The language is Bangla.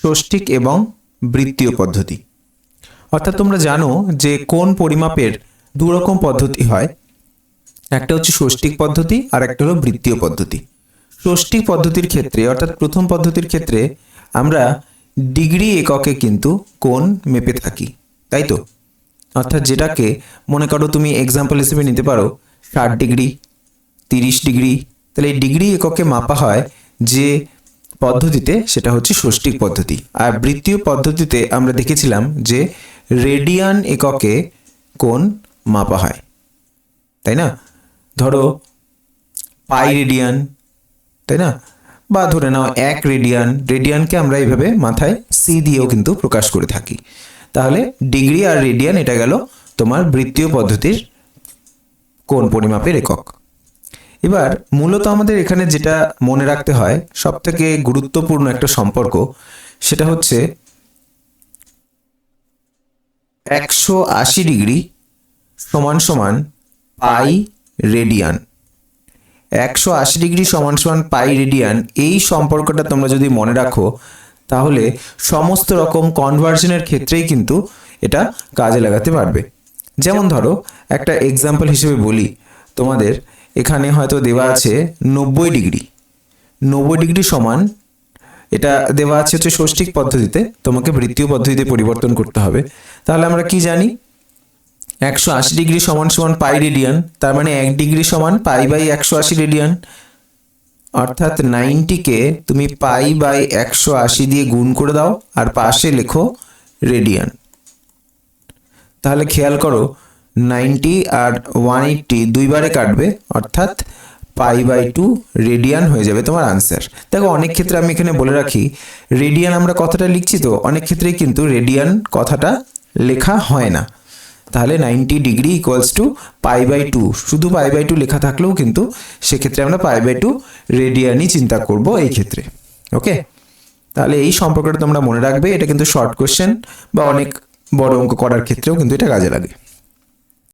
ষষ্ঠিক এবং বৃত্তীয় পদ্ধতি। অর্থাৎ তোমরা জানো যে কোণ পরিমাপের দু রকম পদ্ধতি হয়, একটা হচ্ছে ষষ্ঠিক পদ্ধতি আর একটা হলো বৃত্তীয় পদ্ধতি। ষষ্ঠিক পদ্ধতির ক্ষেত্রে অর্থাৎ প্রথম পদ্ধতির ক্ষেত্রে আমরা ডিগ্রি এককে কিন্তু কোণ মেপে থাকি, তাই তো? অর্থাৎ যেটাকে মনে করো তুমি এক্সাম্পল হিসেবে নিতে পারো 60 ডিগ্রি, 30 ডিগ্রি। তাহলে এই ডিগ্রি এককে মাপা হয় যে পদ্ধতিতে, সেটা হচ্ছে ষষ্ঠিক পদ্ধতি। আর বৃত্তীয় পদ্ধতিতে আমরা দেখেছিলাম যে রেডিয়ান এককে কোণ মাপা হয়, তাই না? ধরো পাই রেডিয়ান, তাই না? বা ধরে নাও 1 রেডিয়ান। রেডিয়ানকে আমরা এইভাবে মাথায় সি দিয়েও কিন্তু প্রকাশ করে থাকি। তাহলে ডিগ্রি আর রেডিয়ান এটা গেল তোমার বৃত্তীয় পদ্ধতির কোণ পরিমাপের একক। এবার মূলত আমাদের এখানে যেটা মনে রাখতে হয়, সবথেকে গুরুত্বপূর্ণ একটা সম্পর্ক, সেটা হচ্ছে 180 ডিগ্রি সমান সমান পাই রেডিয়ান। 180 ডিগ্রি সমান সমান পাই রেডিয়ান, এই সম্পর্কটা তোমরা যদি মনে রাখো তাহলে সমস্ত রকম কনভার্সনের ক্ষেত্রেই কিন্তু এটা কাজে লাগাতে পারবে। যেমন ধরো একটা এক্সাম্পল হিসেবে বলি তোমাদের, এখানে হয়তো দেওয়া আছে 90 ডিগ্রি। 90 ডিগ্রি সমান, এটা দেওয়া আছে হচ্ছে ষষ্ঠিক পদ্ধতিতে, তোমাকে বৃত্তীয় পদ্ধতিতে পরিবর্তন করতে হবে। তাহলে আমরা কি জানি? 180 ডিগ্রি সমান সমান পাই রেডিয়ান, তার মানে 1 ডিগ্রি সমান পাই বাই 180 রেডিয়ান। অর্থাৎ 90কে তুমি পাই বাই 180 দিয়ে গুণ করে দাও আর পাশে লেখো রেডিয়ান। তাহলে খেয়াল করো 90 আর 180 দুইবারে কাটবে, অর্থাৎ পাই বাই 2 রেডিয়ান হয়ে যাবে তোমার আনসার। দেখো অনেক ক্ষেত্রে আমি এখানে বলে রাখি, রেডিয়ান আমরা কথাটা লিখছি তো, অনেক ক্ষেত্রেই কিন্তু রেডিয়ান কথাটা লেখা হয় না। তাহলে 90 degree equals to pi by 2, শুধু পাই বাই 2 লেখা থাকলেও কিন্তু সেক্ষেত্রে আমরা পাই বাই 2 রেডিয়ানই চিন্তা করব এই ক্ষেত্রে। ওকে, তাহলে এই সম্পর্কটা তোমরা মনে রাখবে। এটা কিন্তু শর্ট কোশ্চেন বা অনেক বড় অঙ্ক করার ক্ষেত্রেও কিন্তু এটা কাজে লাগে।